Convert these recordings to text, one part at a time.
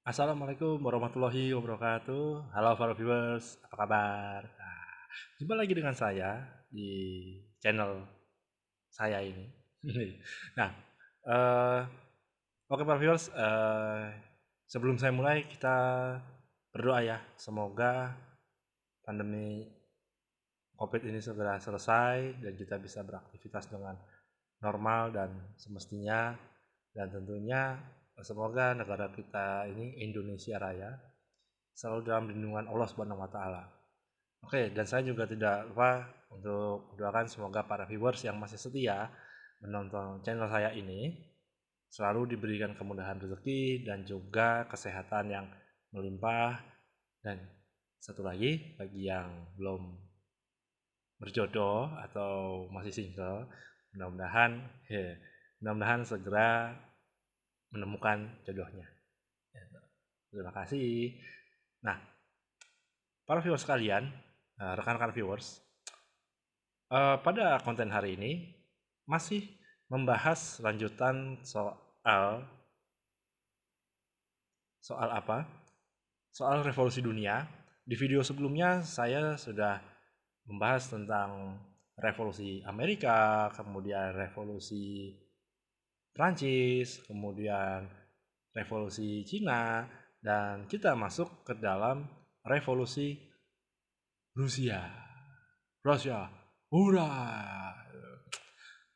Assalamualaikum warahmatullahi wabarakatuh. Halo para viewers, apa kabar? Nah, jumpa lagi dengan saya di channel saya ini. Nah, eh, oke para viewers, sebelum saya mulai kita berdoa ya, semoga pandemi COVID ini segera selesai dan kita bisa beraktivitas dengan normal dan semestinya, dan tentunya semoga negara kita ini Indonesia Raya selalu dalam lindungan Allah Subhanahu wa taala. Oke, dan saya juga tidak lupa untuk mendoakan semoga para viewers yang masih setia menonton channel saya ini selalu diberikan kemudahan rezeki dan juga kesehatan yang melimpah. Dan satu lagi, bagi yang belum berjodoh atau masih single, mudah-mudahan mudah-mudahan segera menemukan jodohnya. Terima kasih. Nah, para viewers sekalian, rekan-rekan viewers, pada konten hari ini masih membahas lanjutan soal soal apa? Soal revolusi dunia. Di video sebelumnya saya sudah membahas tentang revolusi Amerika, kemudian revolusi Prancis, kemudian revolusi Cina, dan kita masuk ke dalam revolusi Rusia. Rusia, hurra!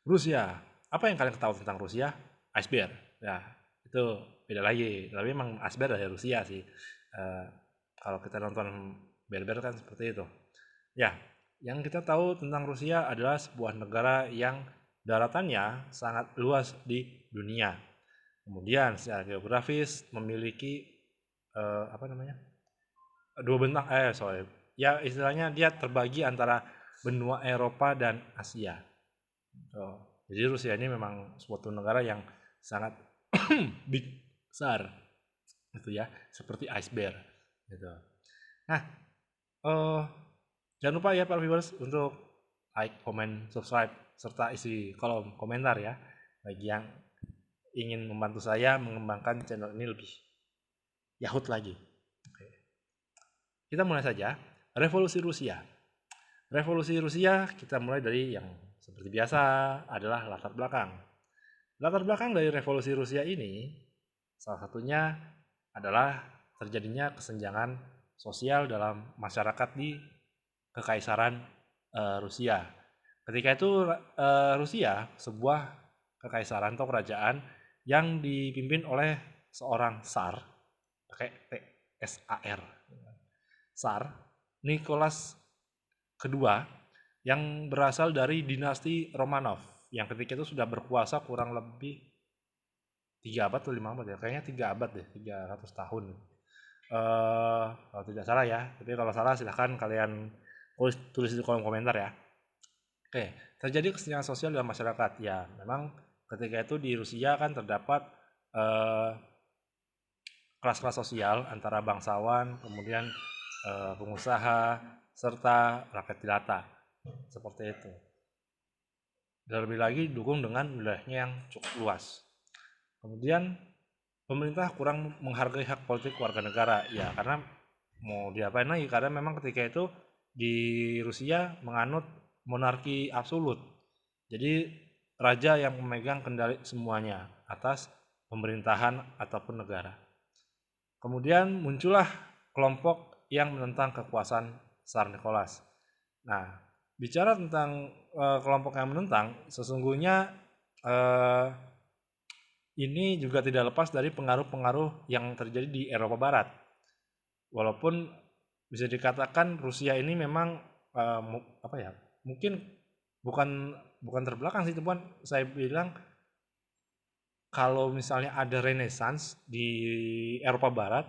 Rusia. Apa yang kalian ketahui tentang Rusia? Iceberg. Ya, itu beda lagi. Tapi memang iceberg dari Rusia sih. Eh, Kalau kita nonton Bear kan seperti itu. Ya, yang kita tahu tentang Rusia adalah sebuah negara yang daratannya sangat luas di dunia. Kemudian secara geografis memiliki apa namanya? Dua bentang sorry. Ya istilahnya dia terbagi antara benua Eropa dan Asia. Oh, jadi Rusia ini memang suatu negara yang sangat big, besar gitu ya, seperti iceberg gitu. Nah, eh jangan lupa ya para viewers untuk like, comment, subscribe serta isi kolom komentar ya bagi yang ingin membantu saya mengembangkan channel ini lebih yahut lagi. Oke. Kita mulai saja. Revolusi Rusia. Revolusi Rusia kita mulai dari yang seperti biasa adalah latar belakang. Latar belakang dari revolusi Rusia ini salah satunya adalah terjadinya kesenjangan sosial dalam masyarakat di Kekaisaran Rusia. Ketika itu Rusia sebuah kekaisaran atau kerajaan yang dipimpin oleh seorang Tsar, pakai Tsar, Tsar Nicholas kedua yang berasal dari dinasti Romanov yang ketika itu sudah berkuasa kurang lebih 3 abad atau 5 abad ya, kayaknya 3 abad deh, 300 tahun. Kalau tidak salah ya, tapi kalau salah silahkan kalian tulis di kolom komentar ya. Oke, terjadi kesenjangan sosial dalam masyarakat ya, memang ketika itu di Rusia kan terdapat eh, kelas-kelas sosial antara bangsawan, kemudian pengusaha, serta rakyat jelata seperti itu. Dan lebih lagi didukung dengan wilayahnya yang cukup luas. Kemudian pemerintah kurang menghargai hak politik warga negara ya, karena mau diapain lagi, karena memang ketika itu di Rusia menganut monarki absolut, jadi raja yang memegang kendali semuanya atas pemerintahan ataupun negara. Kemudian muncullah kelompok yang menentang kekuasaan Tsar Nicholas. Nah, bicara tentang kelompok yang menentang, sesungguhnya eh, ini juga tidak lepas dari pengaruh-pengaruh yang terjadi di Eropa Barat. Walaupun bisa dikatakan Rusia ini memang apa ya? Mungkin bukan bukan terbelakang sih, teman. Saya bilang kalau misalnya ada Renaissance di Eropa Barat,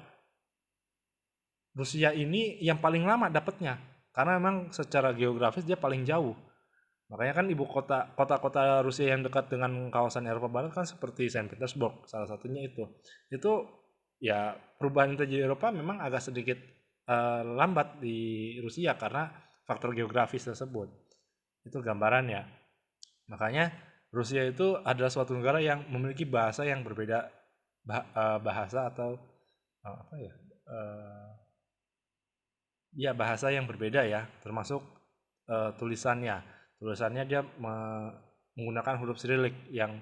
Rusia ini yang paling lama dapatnya karena memang secara geografis dia paling jauh. Makanya kan ibu kota-kota Rusia yang dekat dengan kawasan Eropa Barat kan seperti Saint Petersburg, salah satunya itu. Itu ya perubahan yang terjadi di Eropa memang agak sedikit lambat di Rusia karena faktor geografis tersebut. Itu gambarannya. Makanya Rusia itu adalah suatu negara yang memiliki bahasa yang berbeda, bahasa atau apa ya, eee, ya bahasa yang berbeda ya, termasuk, tulisannya. Tulisannya dia menggunakan huruf Sirilik yang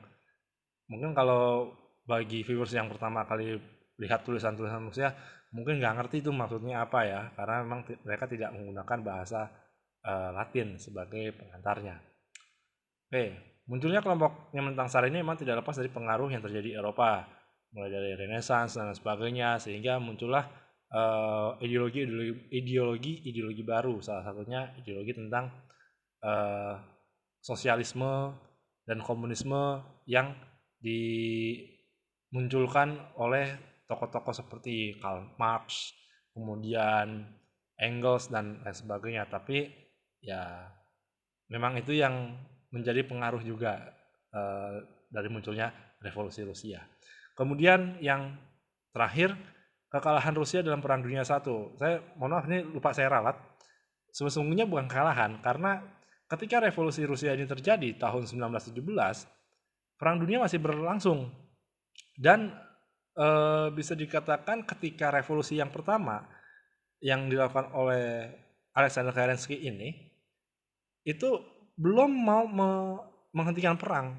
mungkin kalau bagi viewers yang pertama kali lihat tulisan-tulisan manusia, mungkin nggak ngerti itu maksudnya apa ya, karena memang mereka tidak menggunakan bahasa, Latin sebagai pengantarnya. Oke, munculnya kelompok yang menentang SAR ini memang tidak lepas dari pengaruh yang terjadi di Eropa, mulai dari Renaissance dan sebagainya, sehingga muncullah ideologi baru, salah satunya ideologi tentang eh, sosialisme dan komunisme yang dimunculkan oleh tokoh-tokoh seperti Karl Marx, kemudian Engels dan lain sebagainya. Tapi ya memang itu yang menjadi pengaruh juga eh, dari munculnya revolusi Rusia. Kemudian yang terakhir, kekalahan Rusia dalam Perang Dunia I. Saya mohon maaf ini lupa saya ralat. Sesungguhnya bukan kekalahan karena ketika revolusi Rusia ini terjadi tahun 1917, Perang Dunia masih berlangsung dan bisa dikatakan ketika revolusi yang pertama yang dilakukan oleh Alexander Kerensky ini itu belum mau menghentikan perang,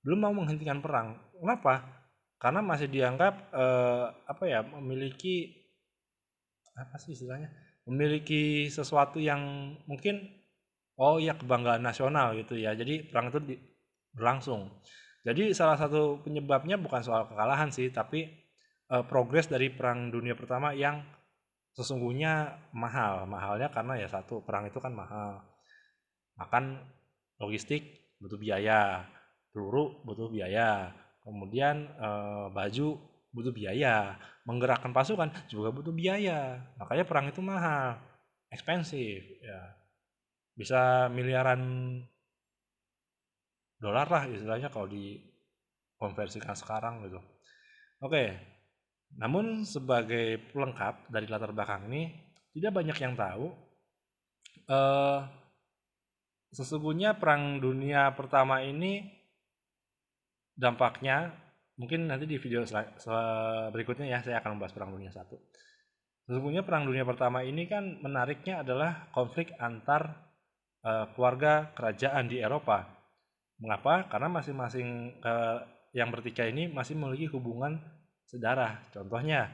belum mau menghentikan perang. Kenapa? Karena masih dianggap apa ya, memiliki apa sih istilahnya, memiliki sesuatu yang mungkin oh ya kebanggaan nasional gitu ya. Jadi perang itu berlangsung. Jadi salah satu penyebabnya bukan soal kekalahan sih, tapi progres dari Perang Dunia Pertama yang sesungguhnya mahal. Mahalnya karena ya satu, perang itu kan mahal. Makan logistik butuh biaya, peluru butuh biaya, kemudian baju butuh biaya, menggerakkan pasukan juga butuh biaya. Makanya perang itu mahal, ekspensif ya. Bisa miliaran dolar lah istilahnya kalau dikonversikan sekarang gitu. Oke, namun sebagai pelengkap dari latar belakang ini, tidak banyak yang tahu eh, sesungguhnya Perang Dunia Pertama ini dampaknya mungkin nanti di video berikutnya ya saya akan membahas Perang Dunia I. Sesungguhnya Perang Dunia Pertama ini kan menariknya adalah konflik antar keluarga kerajaan di Eropa. Mengapa? Karena masing-masing yang bertikai ini masih memiliki hubungan sedarah. Contohnya,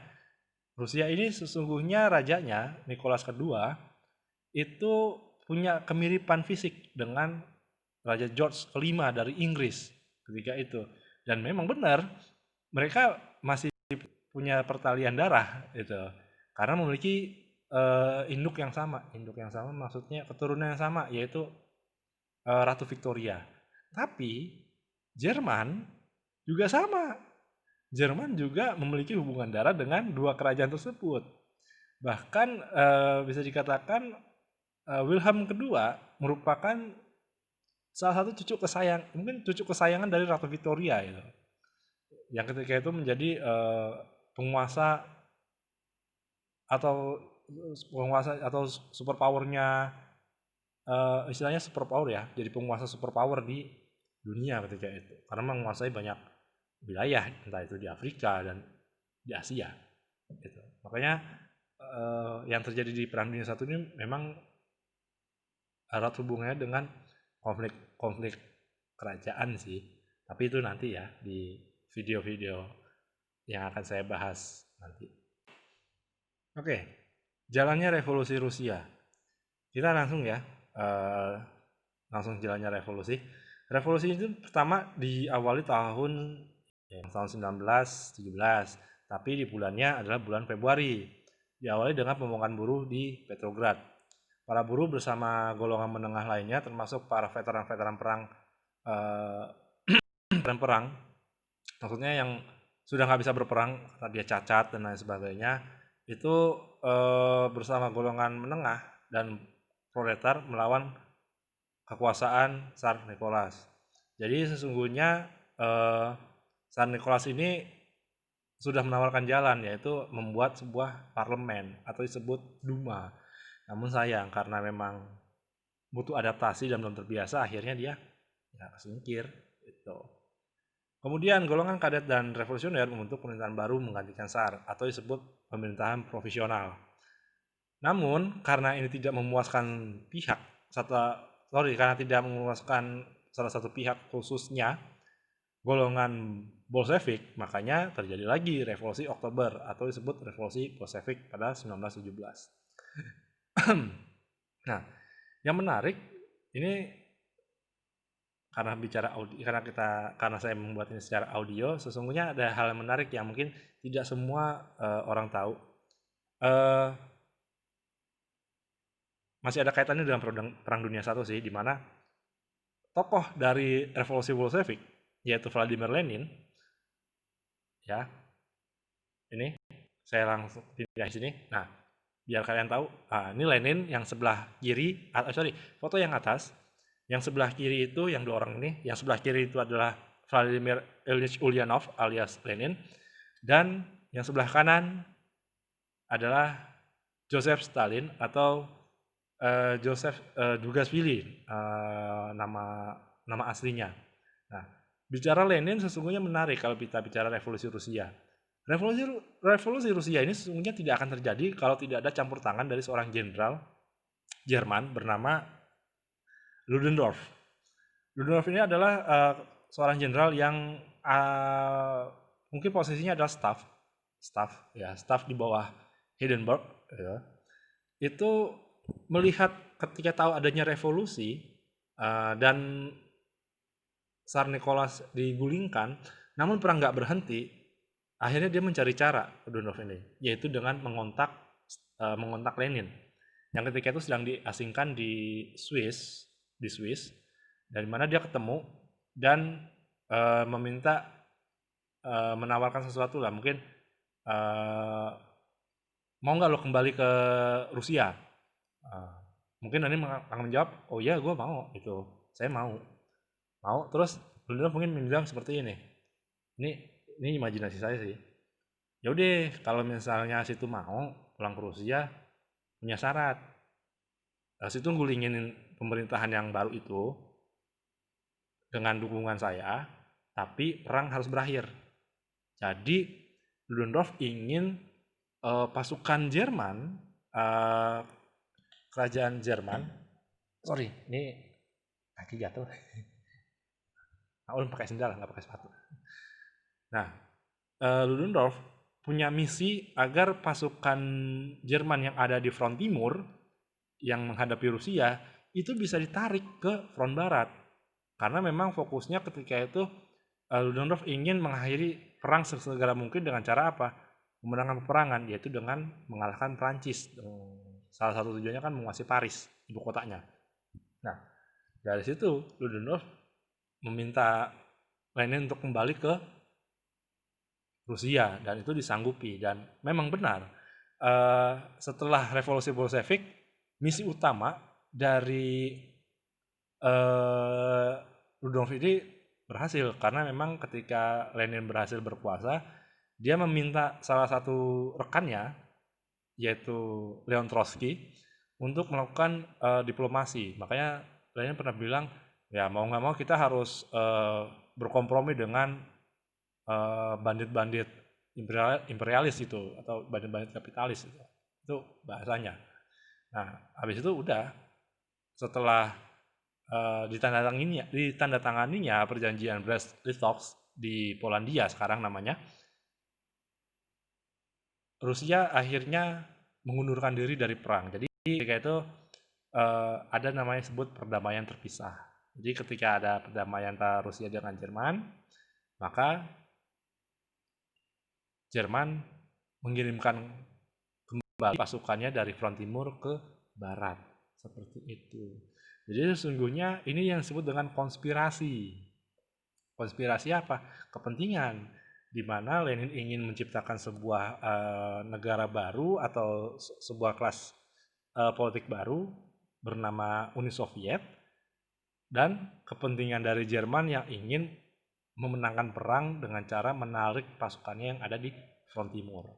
Rusia ini sesungguhnya rajanya Nicholas II itu punya kemiripan fisik dengan Raja George kelima dari Inggris ketika itu. Dan memang benar mereka masih punya pertalian darah itu karena memiliki induk yang sama. Induk yang sama maksudnya keturunan yang sama yaitu Ratu Victoria. Tapi Jerman juga sama. Jerman juga memiliki hubungan darah dengan dua kerajaan tersebut. Bahkan bisa dikatakan Wilhelm II merupakan salah satu cucu kesayang, mungkin cucu kesayangan dari Ratu Victoria itu. Yang ketika itu menjadi penguasa atau super powernya istilahnya super power ya, jadi penguasa super power di dunia ketika itu karena menguasai banyak wilayah entah itu di Afrika dan di Asia gitu. Makanya yang terjadi di Perang Dunia I ini memang erat hubungannya dengan konflik kerajaan sih. Tapi itu nanti ya di video-video yang akan saya bahas nanti. Oke, jalannya revolusi Rusia. Kita langsung ya, langsung jalannya revolusi. Revolusi itu pertama diawali tahun 1917, tapi di bulannya adalah bulan Februari. Diawali dengan pembongkaran buruh di Petrograd. Para buruh bersama golongan menengah lainnya, termasuk para veteran-veteran perang, maksudnya yang sudah nggak bisa berperang karena dia cacat dan lain sebagainya, itu bersama golongan menengah dan proletar melawan kekuasaan Tsar Nicholas. Jadi sesungguhnya Tsar Nicholas ini sudah menawarkan jalan, yaitu membuat sebuah parlemen atau disebut Duma. Namun sayang karena memang butuh adaptasi dan belum terbiasa, akhirnya dia ya kesingkir gitu. Kemudian golongan kadet dan revolusioner membentuk pemerintahan baru menggantikan SAR atau disebut pemerintahan profesional. Namun karena ini tidak memuaskan pihak karena tidak memuaskan salah satu pihak khususnya golongan Bolshevik, makanya terjadi lagi revolusi Oktober atau disebut revolusi Bolshevik pada 1917. Nah, yang menarik ini karena saya membuat ini secara audio, sesungguhnya ada hal yang menarik yang mungkin tidak semua orang tahu. Masih ada kaitannya dengan Perang Dunia I sih, di mana tokoh dari revolusi Bolshevik yaitu Vladimir Lenin, ya, ini saya langsung pindah di sini. Nah, biar kalian tahu, ini Lenin yang sebelah kiri, foto yang atas, yang sebelah kiri itu yang dua orang ini, yang sebelah kiri itu adalah Vladimir Ilyich Ulyanov alias Lenin, dan yang sebelah kanan adalah Joseph Stalin atau Joseph Dugashvili, nama aslinya. Nah, bicara Lenin sesungguhnya menarik kalau kita bicara revolusi Rusia. Revolusi Rusia ini sesungguhnya tidak akan terjadi kalau tidak ada campur tangan dari seorang jenderal Jerman bernama Ludendorff. Ludendorff ini adalah seorang jenderal yang mungkin posisinya adalah staff di bawah Hindenburg. Ya. Itu melihat ketika tahu adanya revolusi dan Tsar Nicholas digulingkan, namun perang nggak berhenti, akhirnya dia mencari cara Ludendorff ini, yaitu dengan mengontak Lenin, yang ketika itu sedang diasingkan di Swiss, dari mana dia ketemu dan meminta menawarkan sesuatu lah, mungkin mau nggak lo kembali ke Rusia? Mungkin Lenin akan menjawab, oh ya gue mau, itu saya mau. Terus Ludendorff mungkin bilang seperti ini imajinasi saya sih. Ya udah, kalau misalnya situ mau pulang ke Rusia, punya syarat. Situ gulingin pemerintahan yang baru itu dengan dukungan saya, tapi perang harus berakhir. Jadi Ludendorff ingin pasukan Jerman, kerajaan Jerman, ini kaki jatuh. Aku pakai sendal, nggak pakai sepatu. Nah, Ludendorff punya misi agar pasukan Jerman yang ada di front timur yang menghadapi Rusia itu bisa ditarik ke front barat. Karena memang fokusnya ketika itu Ludendorff ingin mengakhiri perang sesegera mungkin dengan cara apa? Memenangkan peperangan, yaitu dengan mengalahkan Prancis. Salah satu tujuannya kan menguasai Paris, ibu kotanya. Nah, dari situ Ludendorff meminta Lenin untuk kembali ke Rusia, dan itu disanggupi, dan memang benar setelah revolusi Bolshevik, misi utama dari Ludendorff ini berhasil karena memang ketika Lenin berhasil berkuasa, dia meminta salah satu rekannya yaitu Leon Trotsky untuk melakukan diplomasi. Makanya Lenin pernah bilang, ya mau nggak mau kita harus berkompromi dengan bandit-bandit imperialis itu, atau bandit-bandit kapitalis itu bahasanya. Nah, habis itu udah, setelah ditandatanganinya perjanjian Brest-Litovsk di Polandia sekarang namanya, Rusia akhirnya mengundurkan diri dari perang. Jadi ketika itu ada namanya sebut perdamaian terpisah. Jadi ketika ada perdamaian antara Rusia dengan Jerman, maka Jerman mengirimkan kembali pasukannya dari front timur ke barat. Seperti itu. Jadi sesungguhnya ini yang disebut dengan konspirasi. Konspirasi apa? Kepentingan. Di mana Lenin ingin menciptakan sebuah negara baru atau sebuah kelas politik baru bernama Uni Soviet, dan kepentingan dari Jerman yang ingin memenangkan perang dengan cara menarik pasukannya yang ada di front timur.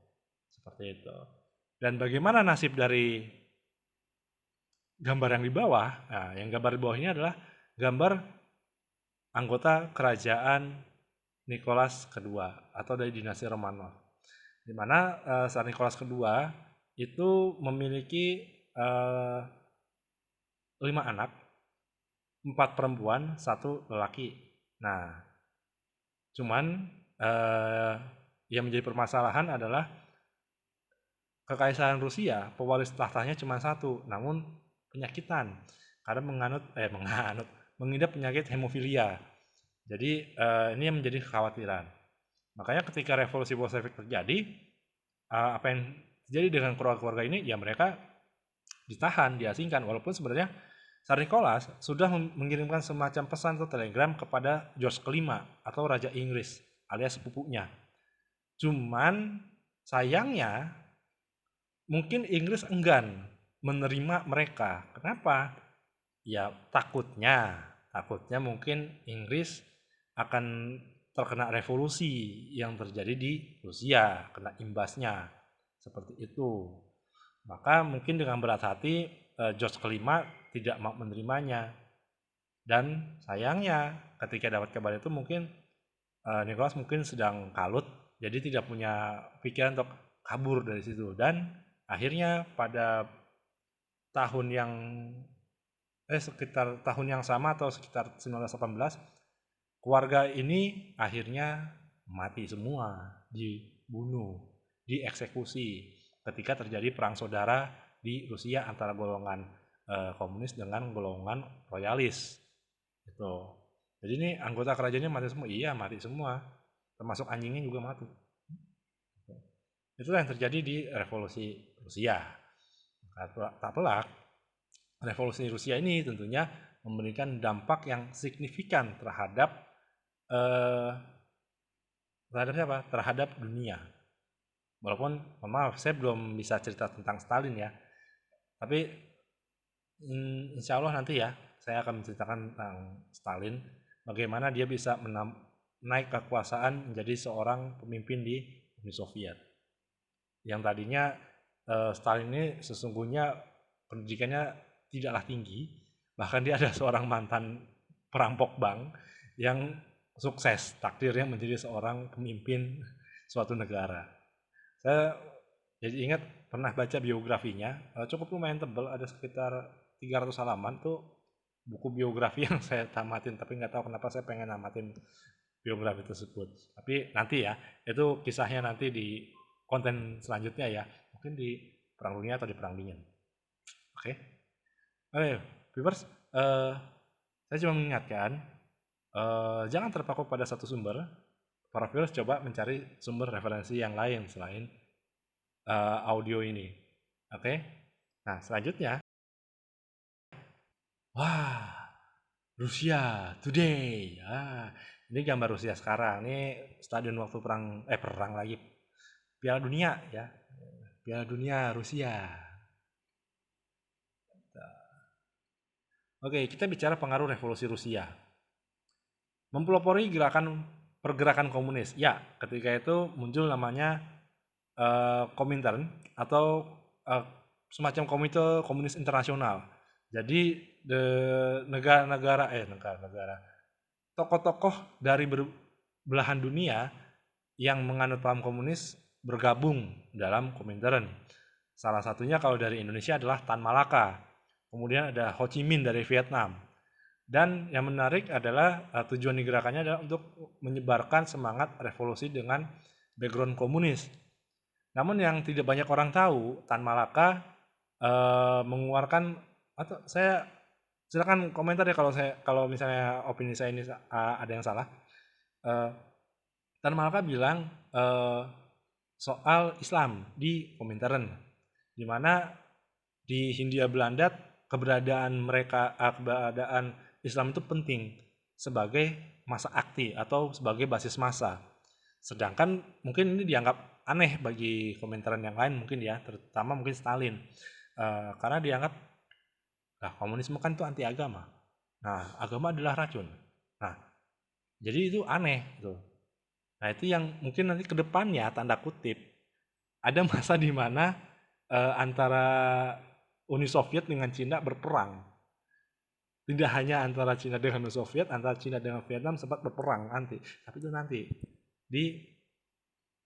Seperti itu. Dan bagaimana nasib dari gambar yang di bawah? Nah, yang gambar di bawah ini adalah gambar anggota kerajaan Nicholas kedua atau dari dinasti Romanov. Di mana Tsar Nicholas kedua itu memiliki 5 anak, 4 perempuan, 1 lelaki. Nah, cuman yang menjadi permasalahan adalah Kekaisaran Rusia, pewaris tahtanya cuma 1, namun penyakitan karena mengidap penyakit hemofilia. Jadi ini yang menjadi kekhawatiran. Makanya ketika revolusi Bolshevik terjadi, apa yang terjadi dengan keluarga-keluarga ini, ya mereka ditahan, diasingkan. Walaupun sebenarnya Tsar Nicholas sudah mengirimkan semacam pesan atau telegram kepada George kelima atau Raja Inggris alias sepupunya. Cuman sayangnya mungkin Inggris enggan menerima mereka. Kenapa? Ya takutnya mungkin Inggris akan terkena revolusi yang terjadi di Rusia, kena imbasnya. Seperti itu. Maka mungkin dengan berat hati George kelima tidak mau menerimanya. Dan sayangnya ketika dapat kabar itu mungkin Nicholas mungkin sedang kalut, jadi tidak punya pikiran untuk kabur dari situ. Dan akhirnya pada tahun yang sekitar tahun yang sama atau sekitar 1918, keluarga ini akhirnya mati semua, dibunuh, dieksekusi ketika terjadi perang saudara di Rusia antara golongan komunis dengan golongan royalis. Itu. Jadi ini anggota kerajaannya mati semua. Iya, mati semua. Termasuk anjingnya juga mati. Itulah yang terjadi di revolusi Rusia. Tak pelak, revolusi Rusia ini tentunya memberikan dampak yang signifikan terhadap siapa? Terhadap dunia. Walaupun, maaf, saya belum bisa cerita tentang Stalin ya. Tapi insya Allah nanti ya, saya akan menceritakan tentang Stalin, bagaimana dia bisa naik kekuasaan menjadi seorang pemimpin di Uni Soviet. Yang tadinya Stalin ini sesungguhnya pendidikannya tidaklah tinggi, bahkan dia ada seorang mantan perampok bank yang sukses takdirnya menjadi seorang pemimpin suatu negara. Saya jadi ingat pernah baca biografinya, cukup lumayan tebal, ada sekitar 300 halaman tuh buku biografi yang saya tamatin, tapi nggak tahu kenapa saya pengen namatin biografi tersebut. Tapi nanti ya, itu kisahnya nanti di konten selanjutnya ya, mungkin di Perang Dunia atau di Perang Dingin. Oke, viewers, saya cuma mengingatkan, jangan terpaku pada satu sumber. Para viewers coba mencari sumber referensi yang lain selain audio ini. Oke, nah selanjutnya, wah, Rusia Today. Ini gambar Rusia sekarang. Ini stadion waktu perang lagi. Piala Dunia ya. Piala Dunia Rusia. Oke, kita bicara pengaruh revolusi Rusia. Mempelopori pergerakan komunis. Ya, ketika itu muncul namanya Komintern atau semacam komite komunis internasional. Jadi negara-negara tokoh-tokoh dari belahan dunia yang menganut paham komunis bergabung dalam Komintern. Salah satunya kalau dari Indonesia adalah Tan Malaka. Kemudian ada Ho Chi Minh dari Vietnam. Dan yang menarik adalah tujuan digerakannya adalah untuk menyebarkan semangat revolusi dengan background komunis. Namun yang tidak banyak orang tahu, Tan Malaka mengeluarkan, atau saya silakan komentar ya kalau misalnya opini saya ini ada yang salah. Tan Malaka bilang soal Islam di Komintern, di mana di Hindia Belanda keberadaan Islam itu penting sebagai massa akti atau sebagai basis massa. Sedangkan mungkin ini dianggap aneh bagi Komintern yang lain mungkin ya, terutama mungkin Stalin. Karena dianggap komunisme kan itu anti agama. Nah, agama adalah racun. Nah, jadi itu aneh gitu. Nah, itu yang mungkin nanti ke depannya tanda kutip ada masa di mana antara Uni Soviet dengan Cina berperang. Tidak hanya antara Cina dengan Uni Soviet, antara Cina dengan Vietnam sempat berperang nanti. Tapi itu nanti di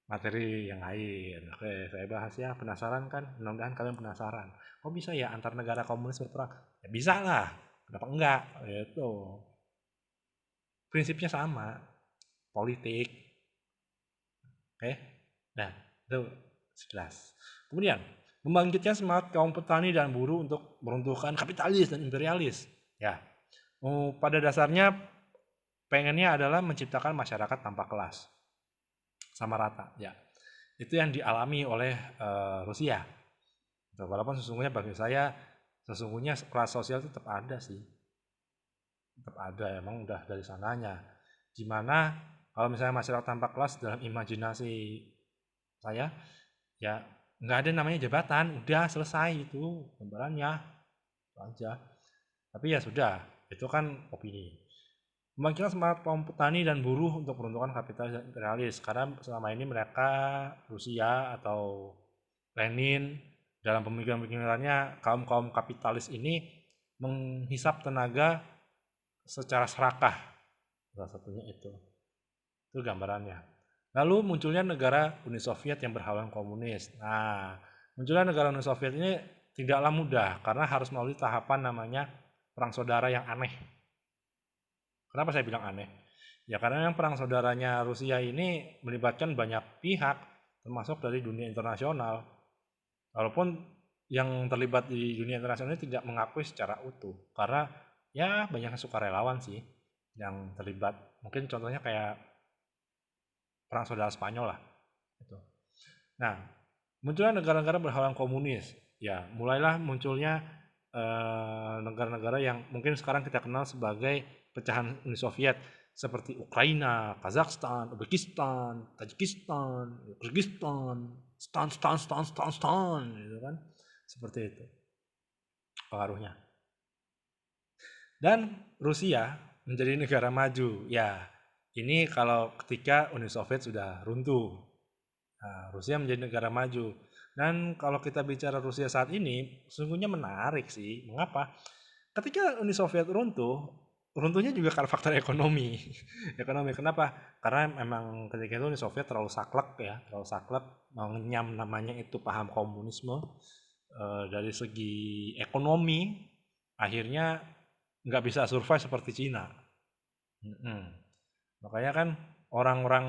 materi yang lain. Oke, saya bahas ya. Penasaran kan? Mudah-mudahan kalian penasaran. Kok bisa ya antar negara komunis berperang? Ya bisa lah. Kenapa enggak? Itu prinsipnya sama. Politik. Oke. Nah, itu sekilas. Kemudian, membangkitkan semangat kaum petani dan buruh untuk meruntuhkan kapitalis dan imperialis. Ya, pada dasarnya pengennya adalah menciptakan masyarakat tanpa kelas, sama rata. Ya, itu yang dialami oleh Rusia. Walaupun sesungguhnya bagi saya, sesungguhnya kelas sosial itu tetap ada sih, tetap ada. Emang udah dari sananya. Gimana kalau misalnya masyarakat tanpa kelas dalam imajinasi saya, ya nggak ada namanya jabatan, udah selesai itu gambarannya, itu aja. Tapi ya sudah, itu kan opini. Membangkitkan semangat kaum petani dan buruh untuk peruntukan kapitalis dan imperialis. Karena selama ini mereka, Rusia atau Lenin, dalam pemikiran-pemikirannya kaum-kaum kapitalis ini menghisap tenaga secara serakah. Salah satunya itu. Itu gambarannya. Lalu munculnya negara Uni Soviet yang berhaluan komunis. Nah, munculnya negara Uni Soviet ini tidaklah mudah karena harus melalui tahapan namanya perang saudara yang aneh. Kenapa saya bilang aneh? Ya karena yang perang saudaranya Rusia ini melibatkan banyak pihak, termasuk dari dunia internasional. Walaupun yang terlibat di dunia internasional ini tidak mengakui secara utuh, karena ya banyak sukarelawan sih yang terlibat. Mungkin contohnya kayak perang saudara Spanyol lah. Itu. Nah, munculnya negara-negara berhaluan komunis. Ya, mulailah munculnya negara-negara yang mungkin sekarang kita kenal sebagai pecahan Uni Soviet seperti Ukraina, Kazakhstan, Uzbekistan, Tajikistan, Kyrgyzstan, stan, gitu kan. Seperti itu pengaruhnya. Dan Rusia menjadi negara maju. Ya, ini kalau ketika Uni Soviet sudah runtuh. Nah, Rusia menjadi negara maju. Dan kalau kita bicara Rusia saat ini, sesungguhnya menarik sih. Mengapa? Ketika Uni Soviet runtuh, runtuhnya juga karena faktor ekonomi. Ekonomi, kenapa? Karena memang ketika itu Uni Soviet terlalu saklek ya, terlalu saklek, mengenyam namanya itu paham komunisme. Dari segi ekonomi, akhirnya nggak bisa survive seperti Cina. Makanya kan orang-orang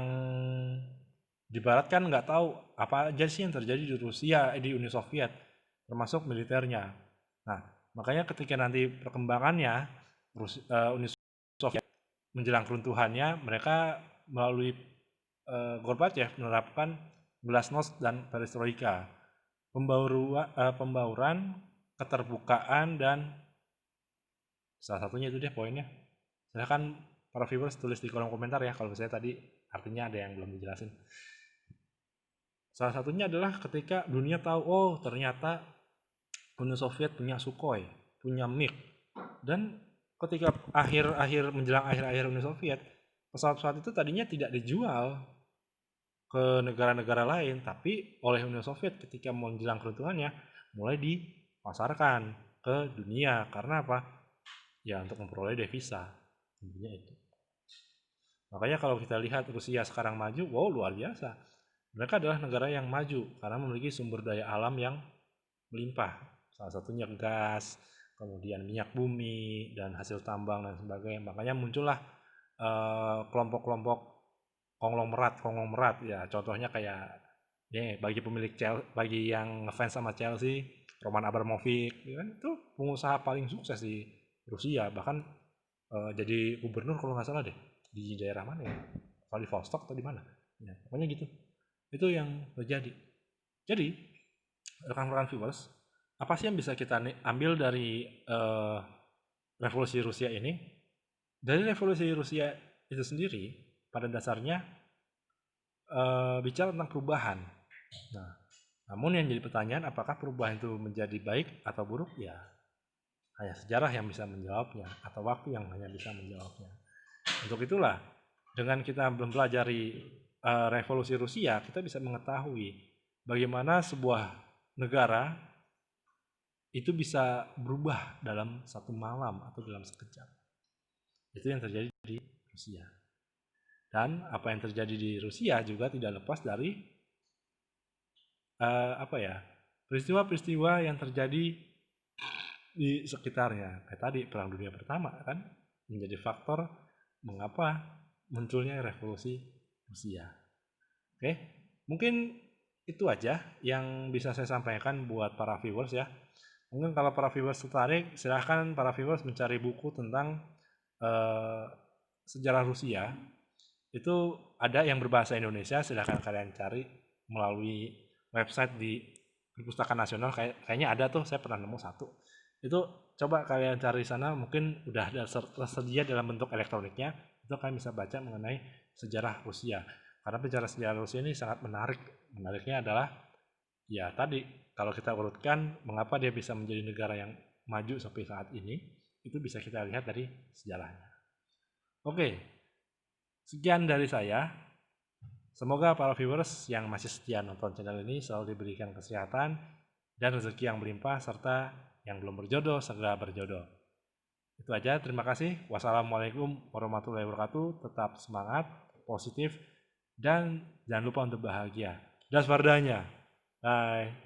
di Barat kan nggak tahu apa aja sih yang terjadi di Rusia, di Uni Soviet, termasuk militernya. Nah, makanya ketika nanti perkembangannya Uni Soviet menjelang keruntuhannya, mereka melalui Gorbachev menerapkan glasnost dan perestroika, pembauran, keterbukaan dan salah satunya itu deh poinnya. Silahkan para viewers tulis di kolom komentar ya kalau misalnya tadi artinya ada yang belum dijelasin. Salah satunya adalah ketika dunia tahu, oh ternyata Uni Soviet punya Sukhoi, punya MiG. Dan ketika menjelang akhir-akhir Uni Soviet, pesawat-pesawat itu tadinya tidak dijual ke negara-negara lain, tapi oleh Uni Soviet ketika menjelang keruntuhannya mulai dipasarkan ke dunia. Karena apa? Ya untuk memperoleh devisa. Intinya itu. Makanya kalau kita lihat Rusia sekarang maju, wow luar biasa. Mereka adalah negara yang maju karena memiliki sumber daya alam yang melimpah. Salah satunya gas, kemudian minyak bumi, dan hasil tambang dan sebagainya. Makanya muncullah kelompok-kelompok konglomerat ya. Contohnya kayak ya, bagi pemilik Chelsea, bagi yang ngefans sama Chelsea, Roman Abramovich, ya kan, itu pengusaha paling sukses di Rusia. Bahkan jadi gubernur kalau nggak salah deh di daerah mana ya, Vladivostok atau di mana. Ya, pokoknya gitu. Itu yang terjadi. Jadi, rekan-rekan viewers, apa sih yang bisa kita ambil dari revolusi Rusia ini? Dari revolusi Rusia itu sendiri, pada dasarnya bicara tentang perubahan. Nah, namun yang jadi pertanyaan, apakah perubahan itu menjadi baik atau buruk? Ya, hanya sejarah yang bisa menjawabnya, atau waktu yang hanya bisa menjawabnya. Untuk itulah, dengan kita mempelajari revolusi Rusia, kita bisa mengetahui bagaimana sebuah negara itu bisa berubah dalam satu malam atau dalam sekejap. Itu yang terjadi di Rusia. Dan apa yang terjadi di Rusia juga tidak lepas dari peristiwa-peristiwa yang terjadi di sekitarnya. Kayak tadi Perang Dunia Pertama kan menjadi faktor mengapa munculnya revolusi Rusia. Oke, mungkin itu aja yang bisa saya sampaikan buat para viewers ya. Mungkin kalau para viewers tertarik, silahkan para viewers mencari buku tentang sejarah Rusia. Itu ada yang berbahasa Indonesia, silahkan kalian cari melalui website di Perpustakaan Nasional. Kayaknya ada tuh, saya pernah nemu satu. Itu coba kalian cari sana, mungkin udah ada tersedia dalam bentuk elektroniknya. Itu kalian bisa baca mengenai sejarah Rusia. Karena bicara sejarah Rusia ini sangat menarik. Menariknya adalah ya tadi kalau kita urutkan mengapa dia bisa menjadi negara yang maju sampai saat ini, itu bisa kita lihat dari sejarahnya. Oke, sekian dari saya. Semoga para viewers yang masih setia nonton channel ini selalu diberikan kesehatan dan rezeki yang berlimpah, serta yang belum berjodoh segera berjodoh. Itu aja, terima kasih. Wassalamualaikum warahmatullahi wabarakatuh. Tetap semangat, positif, dan jangan lupa untuk bahagia. Das Vardanya. Bye.